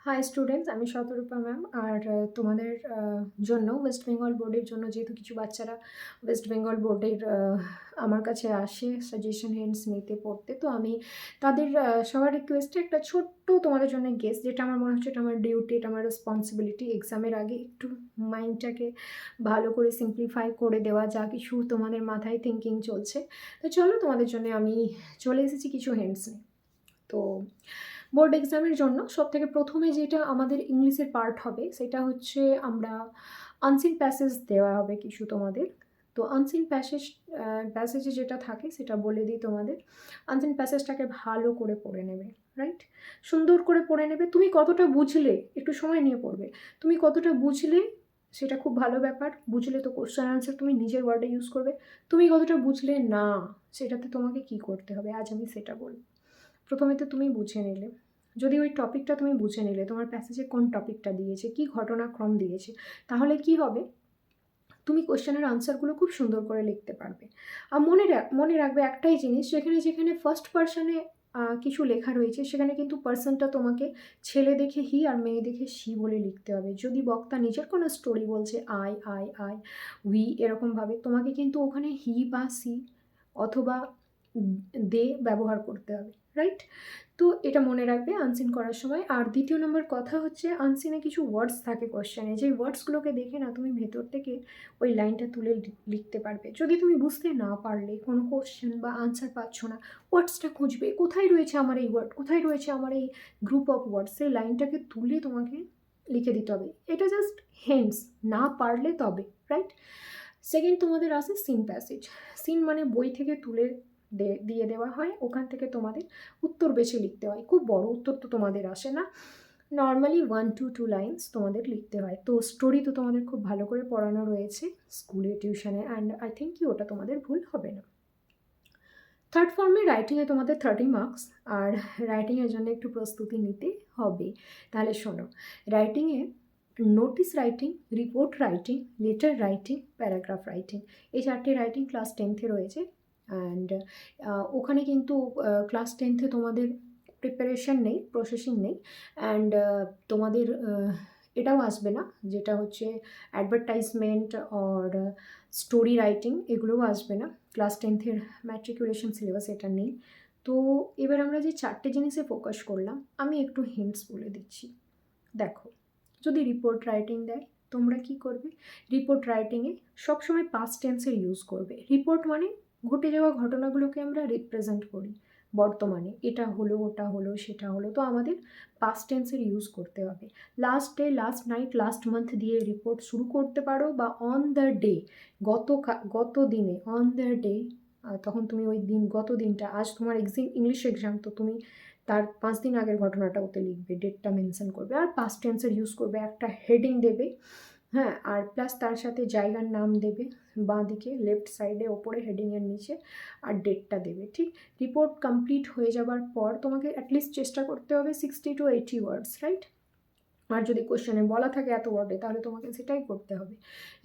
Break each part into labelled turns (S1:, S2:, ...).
S1: High students, আমি শতরূপা ma'am. আর তোমাদের জন্য ওয়েস্ট বেঙ্গল বোর্ডের জন্য যেহেতু কিছু বাচ্চারা ওয়েস্ট বেঙ্গল বোর্ডের আমার কাছে আসে সাজেশন হেন্ডস নিতে পড়তে, তো আমি তাদের সবার রিকোয়েস্টে একটা ছোট্ট তোমাদের জন্য গেস, যেটা আমার মনে হচ্ছে এটা আমার ডিউটি, এটা আমার রেসপন্সিবিলিটি এক্সামের আগে একটু মাইন্ডটাকে ভালো করে সিম্পলিফাই করে দেওয়া, যা কিছু তোমাদের মাথায় থিঙ্কিং চলছে। তো চলো, তোমাদের জন্য আমি চলে এসেছি কিছু হেন্ডস নিয়ে। তো বোর্ড এক্সামের জন্য সবথেকে প্রথমে যেটা আমাদের ইংলিশের পার্ট হবে সেটা হচ্ছে আমরা আনসিন প্যাসেজ দেওয়া হবে কিছু তোমাদের। তো আনসিন প্যাসেজে যেটা থাকে সেটা বলে দিই তোমাদের। আনসিন প্যাসেজটাকে ভালো করে পড়ে নেবে, রাইট? সুন্দর করে পড়ে নেবে। তুমি কতটা বুঝলে, একটু সময় নিয়ে পড়বে, তুমি কতটা বুঝলে সেটা খুব ভালো ব্যাপার। বুঝলে তো কোশ্চেন আনসার তুমি নিজের ওয়ার্ডে ইউজ করবে। তুমি কতটা বুঝলে না, সেটাতে তোমাকে কি করতে হবে আজ আমি সেটা বলবো। প্রথমে তো তুমি বুঝে নিলে, যদি ওই টপিকটা তুমি বুঝে নিলে তোমার প্যাসেজে কোন টপিকটা দিয়েছে, কি ঘটনাক্রম দিয়েছে, তাহলে কি হবে, তুমি কোশ্চেনের আনসারগুলো খুব সুন্দর করে লিখতে পারবে। আর মনে রাখবে একটাই জিনিস, যেখানে যেখানে ফার্স্ট পার্সনে কিছু লেখা রয়েছে সেখানে কিন্তু পার্সনটা তোমাকে ছেলে দেখে হি আর মেয়ে দেখে সি বলে লিখতে হবে। যদি বক্তা নিজের কোনো স্টোরি বলছে আই আই আই উই এরকমভাবে, তোমাকে কিন্তু ওখানে হি বা সি অথবা দে ব্যবহার করতে হবে, রাইট? তো এটা মনে রাখবে আনসিন করার সময়। আর দ্বিতীয় নম্বর কথা হচ্ছে, আনসিনে কিছু ওয়ার্ডস থাকে কোশ্চেনে, যে ওয়ার্ডসগুলোকে দেখে না তুমি ভেতর থেকে ওই লাইনটা তুলে লিখতে পারবে। যদি তুমি বুঝতে না পারলে, কোনো কোশ্চেন বা আনসার পাচ্ছ না, ওয়ার্ডসটা খুঁজবে, কোথায় রয়েছে আমার এই ওয়ার্ড, কোথায় রয়েছে আমার এই গ্রুপ অফ ওয়ার্ডস, সেই লাইনটাকে তুলে তোমাকে লিখে দিতে হবে। এটা জাস্ট হেন্স, না পারলে তবে, রাইট? সেকেন্ড তোমাদের আসে সিন প্যাসেজ। সিন মানে বই থেকে তুলে দিয়ে দেওয়া হয়, ওখান থেকে তোমাদের উত্তর বেছে লিখতে হয়। খুব বড় উত্তর তো তোমাদের আসে না, নর্মালি 1 to 2 লাইন্স তোমাদের লিখতে হয়। তো স্টোরি তো তোমাদের খুব ভালো করে পড়ানো রয়েছে স্কুলে, টিউশনে, অ্যান্ড আই থিঙ্ক কি ওটা তোমাদের ভুল হবে না। থার্ড ফর্মে রাইটিংয়ে তোমাদের 30 মার্কস। আর রাইটিংয়ের জন্য একটু প্রস্তুতি নিতে হবে। তাহলে শোনো, রাইটিংয়ে notice writing, report writing, letter writing, paragraph writing, এই 4টে রাইটিং ক্লাস 10-এ রয়েছে। অ্যান্ড ওখানে কিন্তু ক্লাস 10-এ তোমাদের প্রিপারেশন নেই, প্রসেসিং নেই। অ্যান্ড তোমাদের এটাও আসবে না, যেটা হচ্ছে অ্যাডভার্টাইজমেন্ট অর স্টোরি রাইটিং, এগুলোও আসবে না। ক্লাস 10-এর ম্যাট্রিকুলেশন সিলেবাস এটা নেই। তো এবার আমরা যে 4টে জিনিসে ফোকাস করলাম, আমি একটু হিন্টস বলে দিচ্ছি। দেখো, যদি রিপোর্ট রাইটিং দেয়, তোমরা কি করবে? রিপোর্ট রাইটিংয়ে সবসময় পাস্ট টেন্সের ইউজ করবে। রিপোর্ট মানে ঘটে যাওয়া ঘটনাগুলোকে আমরা রিপ্রেজেন্ট করি বর্তমানে, এটা হলো, ওটা হলো, সেটা হলো, তো আমাদের পাস্ট টেন্সের ইউজ করতে হবে। Last day, last night, last month দিয়ে রিপোর্ট শুরু করতে পারো, বা অন দ্য ডে, গত দিনে, অন দ্য ডে, তখন তুমি ওই দিন, গত দিনটা, আজ তোমার ইংলিশ এক্সাম, তো তুমি তার 5 দিন আগের ঘটনাটা ওতে লিখবে, ডেটটা মেনশন করবে, আর পাস্ট টেন্সের ইউজ করবে, একটা হেডিং দেবে, হ্যাঁ, আর প্লাস তার সাথে জায়গার নাম দেবে বাঁ দিকে লেফট সাইডে ওপরে হেডিংয়ের নিচে, আর ডেটটা দেবে, ঠিক? রিপোর্ট কমপ্লিট হয়ে যাবার পর তোমাকে অ্যাটলিস্ট চেষ্টা করতে হবে 60 to 80 ওয়ার্ডস, রাইট? আর যদি কোশ্চেনে বলা থাকে এত ওয়ার্ডে, তাহলে তোমাকে সেটাই করতে হবে।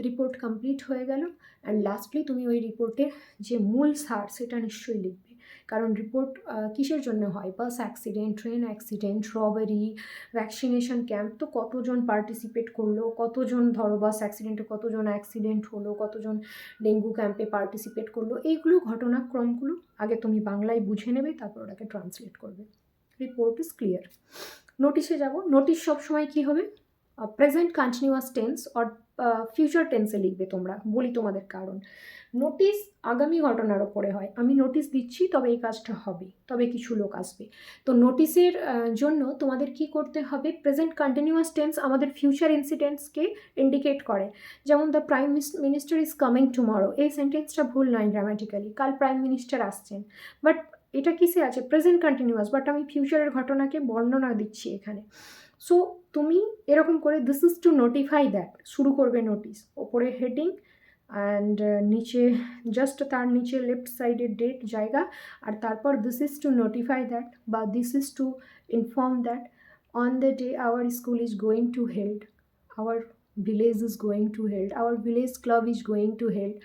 S1: রিপোর্ট কমপ্লিট হয়ে গেল, অ্যান্ড লাস্টলি তুমি ওই রিপোর্টের যে মূল সার সেটা নিশ্চয়ই লিখবে। কারণ রিপোর্ট কিসের জন্য হয়? Bus accident, train accident, robbery, vaccination camp, তো কতজন পার্টিসিপেট করলো, কতজন, ধরো বাস অ্যাক্সিডেন্টে কতজন অ্যাক্সিডেন্ট হলো, কতজন ডেঙ্গু ক্যাম্পে পার্টিসিপেট করলো, এইগুলো ঘটনাক্রমগুলো আগে তুমি বাংলায় বুঝে নেবে, তারপর ওটাকে ট্রান্সলেট করবে। Report is clear. নোটিশে যাব। নোটিশ সবসময় কী হবে? Present continuous tense or future টেন্সে লিখবে তোমরা, বলি তোমাদের কারণ। নোটিশ আগামী ঘটনার ওপরে হয়, আমি নোটিশ দিচ্ছি তবে এই কাজটা হবে, তবে কিছু লোক আসবে। তো নোটিশের জন্য তোমাদের কি করতে হবে? প্রেজেন্ট কন্টিনিউয়াস টেন্স আমাদের ফিউচার ইনসিডেন্টসকে ইন্ডিকেট করে। যেমন the prime minister is coming tomorrow, এই সেন্টেন্সটা ভুল নয় গ্রামাটিক্যালি, কাল প্রাইম মিনিস্টার আসছেন, বাট এটা কিসে আছে? প্রেজেন্ট কন্টিনিউয়াস, বাট আমি ফিউচারের ঘটনাকে বর্ণনা দিচ্ছি এখানে। সো তুমি এরকম করে this is to notify that শুরু করবে নোটিস, ওপরে হেডিং, অ্যান্ড নিচে জাস্ট তার নিচে লেফট সাইডে ডেট, জায়গা, আর তারপর this is to notify that, বা this is to inform that on the day our school is going to held, our village is going to held, our village club is going to held.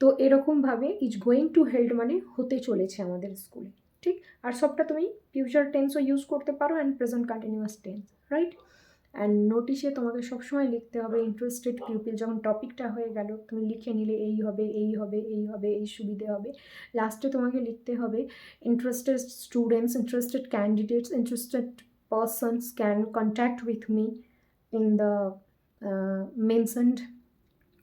S1: তো এরকমভাবে is going to held মানে হতে চলেছে আমাদের স্কুলে, ঠিক, আর সবটা তুমি ফিউচার টেন্সও ইউজ করতে পারো and present continuous tense, right. And নোটিশে তোমাকে সবসময় লিখতে হবে ইন্টারেস্টেড পিউপিল, যখন টপিকটা হয়ে গেল তুমি লিখে নিলে এই হবে এই হবে এই হবে এই সুবিধে হবে, লাস্টে তোমাকে লিখতে হবে interested students, interested candidates, interested persons can contact with me in the mentioned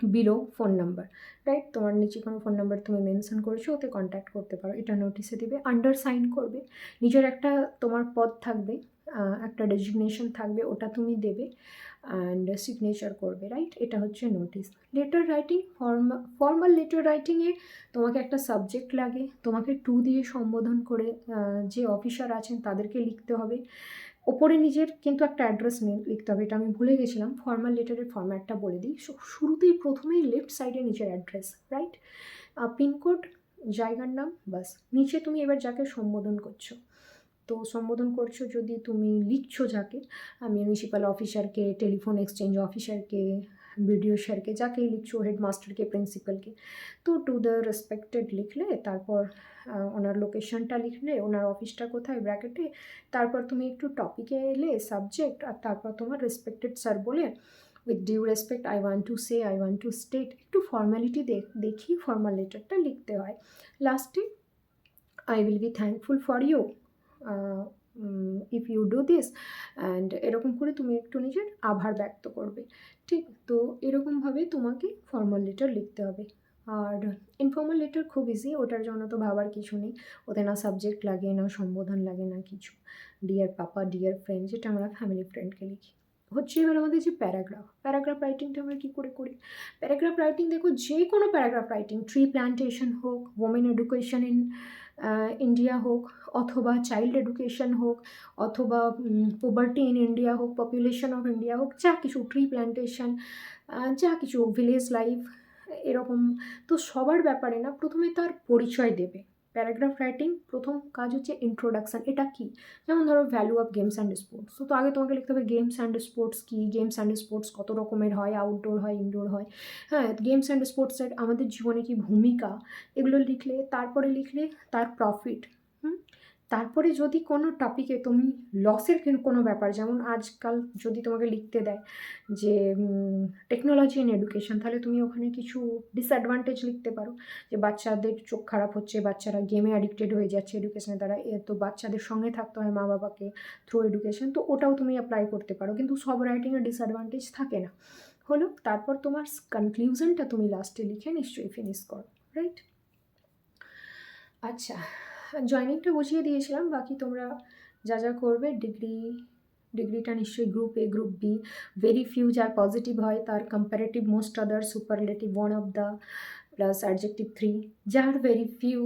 S1: below phone number, right. তোমার নিচে কোনো ফোন নাম্বার তুমি মেনশন করেছো, ওতে কন্ট্যাক্ট করতে পারো, এটা নোটিশে দিবে, আন্ডার সাইন করবে, নিজের একটা তোমার পদ থাকবে, একটা ডেজিগনেশন থাকবে, ওটা তুমি দেবে অ্যান্ড সিগনেচার করবে, রাইট। এটা হচ্ছে notice. Letter writing, formal letter রাইটিংয়ে তোমাকে একটা সাবজেক্ট লাগে, তোমাকে টু দিয়ে সম্বোধন করে যে অফিসার আছেন তাদেরকে লিখতে হবে, ওপরে নিজের কিন্তু একটা অ্যাড্রেস লিখতে হবে, এটা আমি ভুলে গেছিলাম। ফর্মাল লেটারের ফর্ম্যাটটা বলে দিই, শুরুতেই প্রথমেই লেফট সাইডে নিজের অ্যাড্রেস, রাইট, পিনকোড, জায়গার নাম, বাস। নিচে তুমি এবার যাকে সম্বোধন করছো, তো সম্বোধন করছো যদি তুমি লিখছো যাকে, মিউনিসিপ্যাল অফিসারকে, টেলিফোন এক্সচেঞ্জ অফিসারকে, বিডিও স্যারকে, যাকেই লিখছো, হেডমাস্টারকে, প্রিন্সিপালকে, তো টু দ্য রেসপেক্টেড লিখলে, তারপর ওনার লোকেশনটা লিখলে, ওনার অফিসটা কোথায় ব্র্যাকেটে, তারপর তুমি একটু টপিকে এলে সাবজেক্ট, আর তারপর তোমার রেসপেক্টেড স্যার বলে with due respect I want to say, I want to state, একটু ফর্মালিটি দেখিয়ে ফর্মাল লেটারটা লিখতে হয়। লাস্টে I will be thankful for you if you do this, and এরকম করে তুমি একটু নিজের আভার ব্যক্ত করবে, ঠিক। তো এরকমভাবে তোমাকে ফর্মাল লেটার লিখতে হবে। আর ইনফর্মাল লেটার খুব ইজি, ওটার জন্য তো ভাবার কিছু নেই, ওতে না সাবজেক্ট লাগে, না সম্বোধন লাগে, না কিছু। ডিয়ার পাপা, ডিয়ার ফ্রেন্ড, যেটা আমরা ফ্যামিলি ফ্রেন্ডকে লিখি। হচ্ছে এবার আমাদের যে প্যারাগ্রাফ রাইটিংটা আমরা কী করে করি। প্যারাগ্রাফ রাইটিং দেখো, যে কোনো প্যারাগ্রাফ রাইটিং, ট্রি প্ল্যান্টেশন হোক, ওমেন এডুকেশন ইন ইন্ডিয়া হোক, অথবা চাইল্ড এডুকেশন হোক, অথবা পোভার্টি ইন ইন্ডিয়া হোক, পপুলেশন অফ ইন্ডিয়া হোক, যা কিছু, ট্রি প্ল্যান্টেশন, যা কিছু, ভিলেজ লাইফ, এরকম। তো সবার ব্যাপারে না প্রথমে তার পরিচয় দেবে। প্যারাগ্রাফ রাইটিং প্রথম কাজ হচ্ছে ইন্ট্রোডাকশান, এটা কী, যেমন ধরো value of games and sports, তো আগে তোমাকে লিখতে হবে গেমস অ্যান্ড স্পোর্টস কী, গেমস অ্যান্ড স্পোর্টস কত রকমের হয়, আউটডোর হয়, ইনডোর হয়, হ্যাঁ, গেমস অ্যান্ড স্পোর্টসের আমাদের জীবনে কী ভূমিকা, এগুলো লিখলে, তারপরে লিখলে তার প্রফিট, তারপরে যদি কোনো টপিকে তুমি লসের কোনো ব্যাপার, যেমন আজকাল যদি তোমাকে লিখতে দেয় যে টেকনোলজি ইন এডুকেশন, তাহলে তুমি ওখানে কিছু ডিসঅ্যাডভান্টেজ লিখতে পারো, যে বাচ্চাদের চোখ খারাপ হচ্ছে, বাচ্চারা গেমে অ্যাডিক্টেড হয়ে যাচ্ছে এডুকেশনের দ্বারা, তো বাচ্চাদের সঙ্গে থাকতে হয় মা বাবাকে থ্রু এডুকেশন, তো ওটাও তুমি অ্যাপ্লাই করতে পারো, কিন্তু সব রাইটিংয়ে ডিসঅ্যাডভান্টেজ থাকে না। হলো, তারপর তোমার কনক্লুশনটা তুমি লাস্টে লিখে নিশ্চয়ই ফিনিশ করো, রাইট। আচ্ছা, জয়েনিংটা বুঝিয়ে দিয়েছিলাম, বাকি তোমরা যা যা করবে, ডিগ্রিটা নিশ্চয়ই group A, group B, very few যার পজিটিভ হয় তার comparative most other, superlative one of the, plus adjective 3, যার ভেরি ফিউ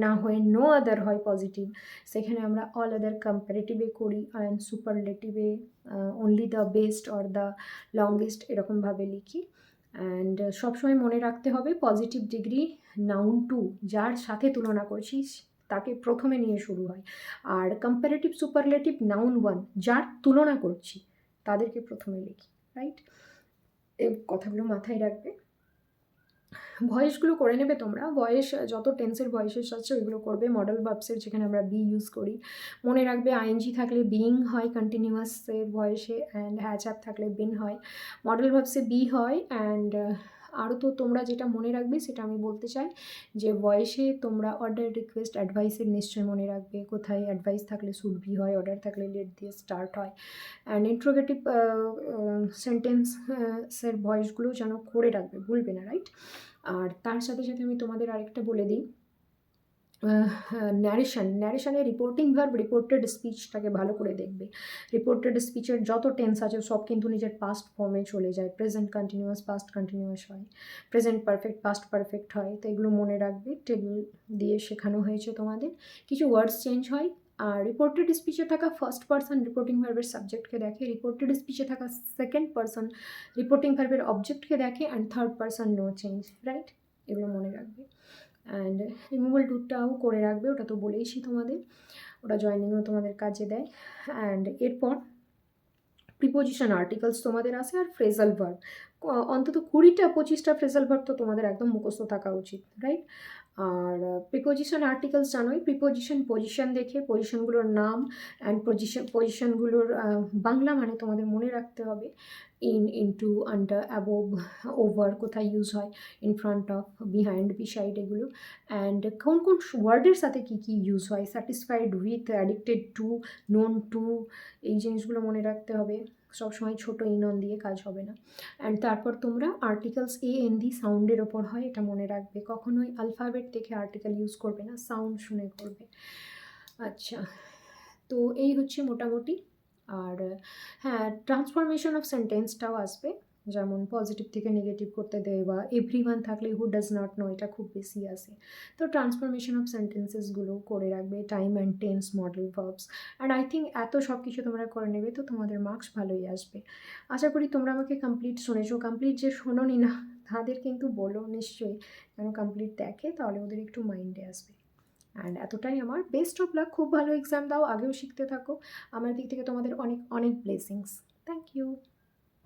S1: না হয়ে নো আদার হয় পজিটিভ, সেখানে আমরা অল আদার কম্পারেটিভে করি, অ্যান্ড সুপারলেটিভে only the best or the longest, এরকমভাবে লিখি। অ্যান্ড সবসময় মনে রাখতে হবে পজিটিভ ডিগ্রি নাউন টু, যার সাথে তুলনা করছিস তাকে প্রথমে নিয়ে শুরু হয়, আর কম্পারেটিভ সুপারলেটিভ নাউন 1, যার তুলনা করছি তাদেরকে প্রথমে লিখি, রাইট। এই কথাগুলো মাথায় রাখবে। ভয়েসগুলো করে নেবে তোমরা, ভয়েস যত টেন্সের ভয়েসেস আছে ওইগুলো করবে। মডেল ভার্বসের যেখানে আমরা বি ইউজ করি, মনে রাখবে আইএনজি থাকলে বিইং হয় কন্টিনিউয়াসের ভয়েসে, অ্যান্ড হ্যাজ হ্যাভ থাকলে বিন হয়। মডেল ভার্বসে বি হয়। অ্যান্ড আরও তো তোমরা যেটা মনে রাখবে সেটা আমি বলতে চাই, যে ভয়েসে তোমরা অর্ডার, রিকোয়েস্ট, অ্যাডভাইসের নিশ্চয়ই মনে রাখবে, কোথায় অ্যাডভাইস থাকলে শুড বি হয়, অর্ডার থাকলে লেট দিয়ে স্টার্ট হয়। অ্যান্ড ইন্ট্রোগেটিভ সেন্টেন্সের ভয়েসগুলো যেন করে রাখবে, ভুলবে না, রাইট। আর তার সাথে সাথে আমি তোমাদের আরেকটা বলে দিই, ন্যারেশনে রিপোর্টিং ভার্ব, রিপোর্টেড স্পিচটাকে ভালো করে দেখবে। রিপোর্টেড স্পিচের যত টেন্স আছে সব কিন্তু নিজের পাস্ট ফর্মে চলে যায়, প্রেজেন্ট কন্টিনিউয়াস, পাস্ট কন্টিনিউয়াস হয়, প্রেজেন্ট পারফেক্ট, পাস্ট পারফেক্ট হয়, তো এগুলো মনে রাখবে, টেবিল দিয়ে শেখানো হয়েছে তোমাদের। কিছু ওয়ার্ডস চেঞ্জ হয়। আর রিপোর্টেড স্পিচে থাকা ফার্স্ট পারসন রিপোর্টিং ভার্বের সাবজেক্টকে দেখে, রিপোর্টেড স্পিচে থাকা সেকেন্ড পারসন রিপোর্টিং ভার্বের অবজেক্টকে দেখে, and third person no change, right. এগুলো মনে রাখবে। অ্যান্ড রিমুভাল টুটাও করে রাখবে, ওটা তো বলেইছি তোমাদের, ওটা জয়েনিংও তোমাদের কাজে দেয়। অ্যান্ড এরপর প্রিপোজিশন আর্টিকেলস তোমাদের আছে, আর ফ্রেজাল ভার্ব, অন্তত 20টা 25টা ফ্রেজাল ভার্ব তো তোমাদের একদম মুখস্থ থাকা উচিত, রাইট। আর প্রিপোজিশন আর্টিকেলস জানোই, প্রিপোজিশন পজিশন দেখে পজিশনগুলোর নাম অ্যান্ড পজিশনগুলোর বাংলা মানে তোমাদের মনে রাখতে হবে। ইনটু, আন্ডার, অ্যাবোভ, ওভার কোথায় ইউজ হয়, in front of, behind, beside এগুলো, অ্যান্ড কোন কোন ওয়ার্ডের সাথে কী কী ইউজ হয়, satisfied with, addicted to, known to, এই জিনিসগুলো মনে রাখতে হবে। সবসময় ছোটো ইনন দিয়ে কাজ হবে না। অ্যান্ড তারপর তোমরা আর্টিকেলস এ এন ডি সাউন্ডের ওপর হয়, এটা মনে রাখবে। কখনোই আলফাবেট দেখে আর্টিকেল ইউজ করবে না, সাউন্ড শুনে করবে। আচ্ছা, তো এই হচ্ছে মোটামুটি। আর হ্যাঁ, ট্রান্সফরমেশন অফ সেন্টেন্সটাও আসবে, যেমন পজিটিভ থেকে নেগেটিভ করতে দেয়, বা এভরিওয়ান থাকলে হু ডাজ নট নো, এটা খুব বেশি আসে। তো ট্রান্সফরমেশন অফ সেন্টেন্সেসগুলো করে রাখবে, time and tense, model verbs. And I think এত সব কিছু তোমরা করে নেবে তো তোমাদের মার্কস ভালোই আসবে। আশা করি তোমরা আমাকে কমপ্লিট শুনেছো। কমপ্লিট যে শোনোনি না তাদের কিন্তু বলো নিশ্চয়ই, যেন কমপ্লিট দেখে, তাহলে ওদের একটু মাইন্ডে আসবে। অ্যান্ড এতটাই আমার, বেস্ট অফ লাক, খুব ভালো এক্সাম দাও, আগেও শিখতে থাকো। আমার দিক থেকে তোমাদের অনেক অনেক ব্লেসিংস। Thank you.